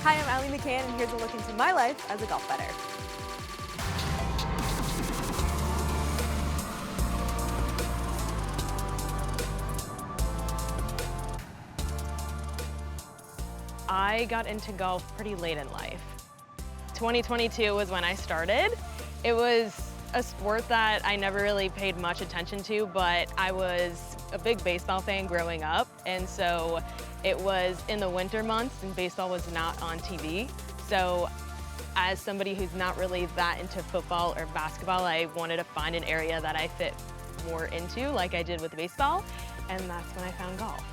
Hi, I'm McCann, and here's a look into my life as a golf bettor. I got into golf pretty late in life. 2022 was when I started. It was a sport that I never really paid much attention to, but I was a big baseball fan growing up, and so it was in the winter months and baseball was not on TV. So as somebody who's not really that into football or basketball, I wanted to find an area that I fit more into, like I did with baseball, and that's when I found golf.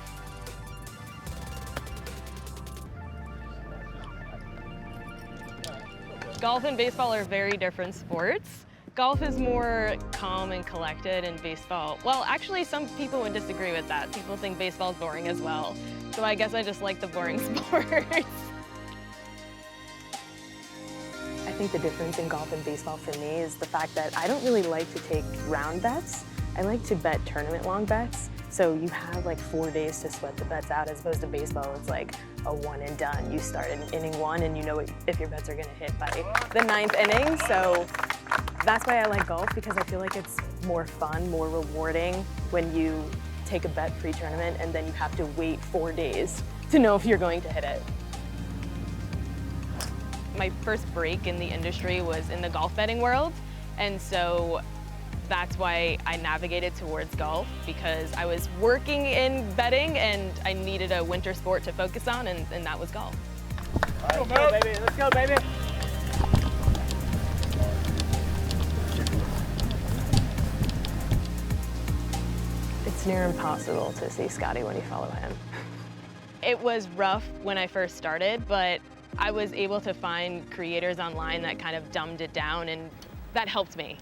Golf and baseball are very different sports. Golf is more calm and collected, and baseball, well, actually some people would disagree with that. People think baseball's boring as well. So I guess I just like the boring sports. I think the difference in golf and baseball for me is the fact that I don't really like to take round bets. I like to bet tournament long bets. So you have like 4 days to sweat the bets out, as opposed to baseball, it's like a one and done. You start in inning one and you know if your bets are gonna hit by the 9th inning. So that's why I like golf, because I feel like it's more fun, more rewarding when you take a bet pre-tournament and then you have to wait 4 days to know if you're going to hit it. My first break in the industry was in the golf betting world, and so that's why I navigated towards golf, because I was working in betting and I needed a winter sport to focus on, and that was golf. All right, let's go, baby. Let's go, baby. It's near impossible to see Scotty when you follow him. It was rough when I first started, but I was able to find creators online that kind of dumbed it down, and that helped me.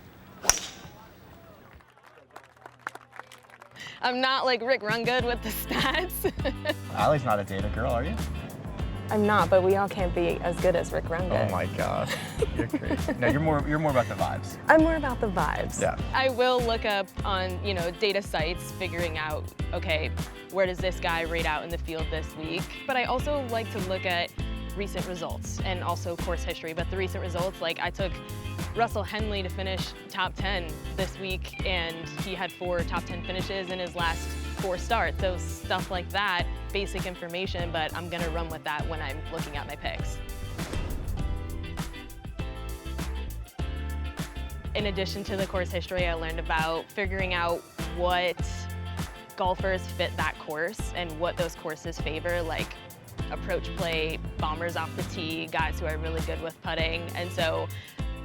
I'm not like Rick Rungood with the stats. Allie's not a data girl, are you? I'm not, but we all can't be as good as Rick Rungood. Oh my God, you're crazy. No, you're more about the vibes. I'm more about the vibes. Yeah. I will look up on, data sites, figuring out, okay, where does this guy rate out in the field this week? But I also like to look at recent results and also course history. But the recent results, like I took Russell Henley to finish top 10 this week, and he had 4 top 10 finishes in his last 4 starts. So stuff like that, basic information, but I'm gonna run with that when I'm looking at my picks. In addition to the course history, I learned about figuring out what golfers fit that course and what those courses favor, like approach play, bombers off the tee, guys who are really good with putting. And so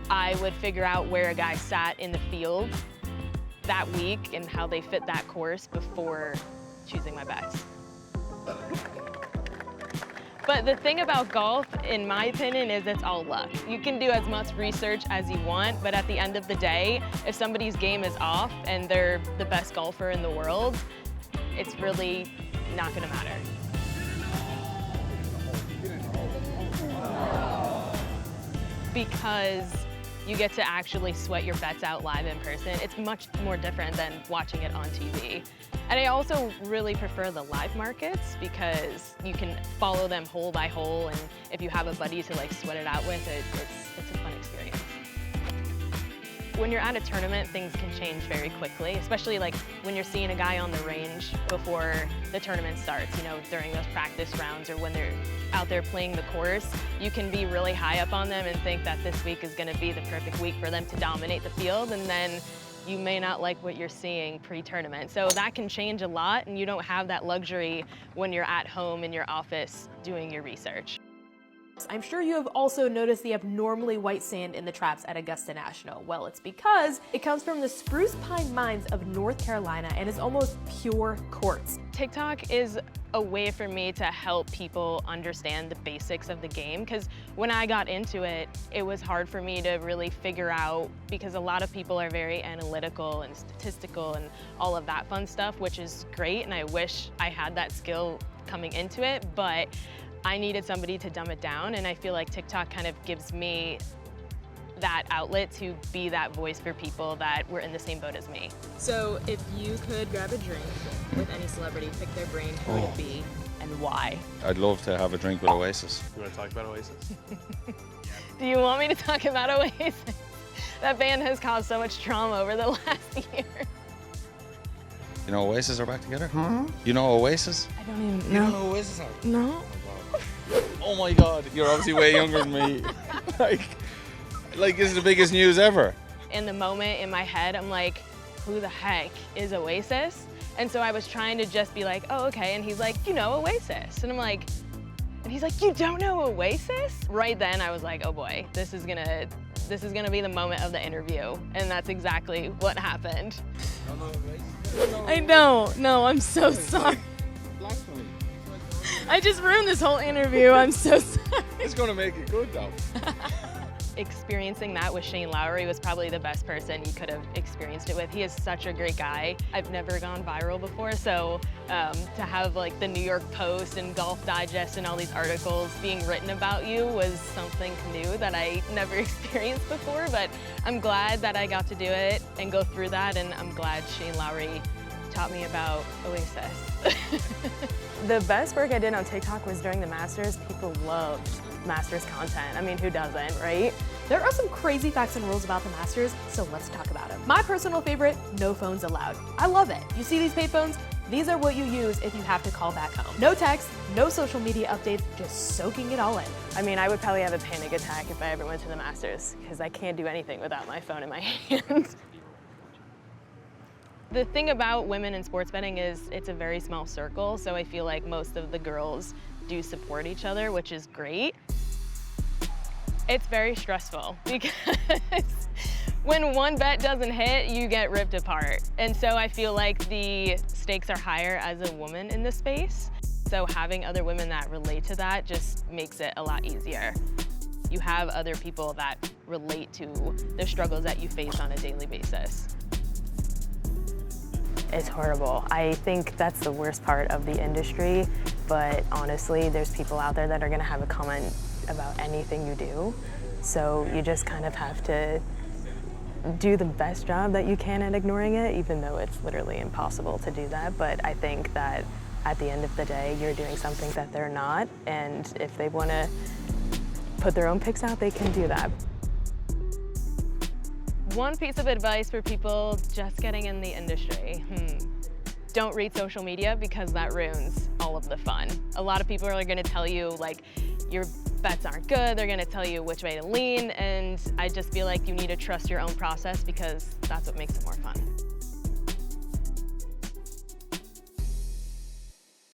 I would figure out where a guy sat in the field that week and how they fit that course before choosing my bets. But the thing about golf, in my opinion, is it's all luck. You can do as much research as you want, but at the end of the day, if somebody's game is off and they're the best golfer in the world, it's really not gonna matter. Because you get to actually sweat your bets out live in person. It's much more different than watching it on TV. And I also really prefer the live markets, because you can follow them hole by hole, and if you have a buddy to like sweat it out with, it's a fun experience. When you're at a tournament, things can change very quickly, especially like when you're seeing a guy on the range before the tournament starts, during those practice rounds or when they're out there playing the course. You can be really high up on them and think that this week is gonna be the perfect week for them to dominate the field, and then you may not like what you're seeing pre-tournament. So that can change a lot, and you don't have that luxury when you're at home in your office doing your research. I'm sure you have also noticed the abnormally white sand in the traps at Augusta National. Well, it's because it comes from the spruce pine mines of North Carolina and is almost pure quartz. TikTok is a way for me to help people understand the basics of the game, because when I got into it, it was hard for me to really figure out, because a lot of people are very analytical and statistical and all of that fun stuff, which is great, and I wish I had that skill coming into it, but I needed somebody to dumb it down, and I feel like TikTok kind of gives me that outlet to be that voice for people that were in the same boat as me. So if you could grab a drink with any celebrity, pick their brain, who would it be? and why? I'd love to have a drink with Oasis. You want to talk about Oasis? Do you want me to talk about Oasis? That band has caused so much trauma over the last year. You know Oasis are back together? You know Oasis? I don't even know. You don't know Oasis are? No. Oh my God, you're obviously way younger than me. like this is the biggest news ever. In the moment in my head, I'm like, who the heck is Oasis? And so I was trying to just be like, oh, okay. And he's like, you know Oasis. And I'm like, and he's like, you don't know Oasis? Right then I was like, oh boy, this is gonna be the moment of the interview. And that's exactly what happened. I don't. No, I'm so sorry. I just ruined this whole interview. I'm so sorry. It's gonna make it good though. Experiencing that with Shane Lowry was probably the best person you could have experienced it with. He is such a great guy. I've never gone viral before, so to have like the New York Post and Golf Digest and all these articles being written about you was something new that I never experienced before, but I'm glad that I got to do it and go through that, and I'm glad Shane Lowry taught me about Oasis. The best work I did on TikTok was during the Masters. People loved Masters content. I mean, who doesn't, right? There are some crazy facts and rules about the Masters, so let's talk about them. My personal favorite, no phones allowed. I love it. You see these payphones? These are what you use if you have to call back home. No text, no social media updates, just soaking it all in. I mean, I would probably have a panic attack if I ever went to the Masters, because I can't do anything without my phone in my hand. The thing about women in sports betting is it's a very small circle, so I feel like most of the girls do support each other, which is great. It's very stressful because when one bet doesn't hit, you get ripped apart. And so I feel like the stakes are higher as a woman in the space. So having other women that relate to that just makes it a lot easier. You have other people that relate to the struggles that you face on a daily basis. It's horrible. I think that's the worst part of the industry, but honestly, there's people out there that are gonna have a comment about anything you do. So you just kind of have to do the best job that you can at ignoring it, even though it's literally impossible to do that. But I think that at the end of the day, you're doing something that they're not, and if they wanna put their own picks out, they can do that. One piece of advice for people just getting in the industry. Don't read social media because that ruins all of the fun. A lot of people are gonna tell you like your bets aren't good, they're gonna tell you which way to lean, and I just feel like you need to trust your own process because that's what makes it more fun.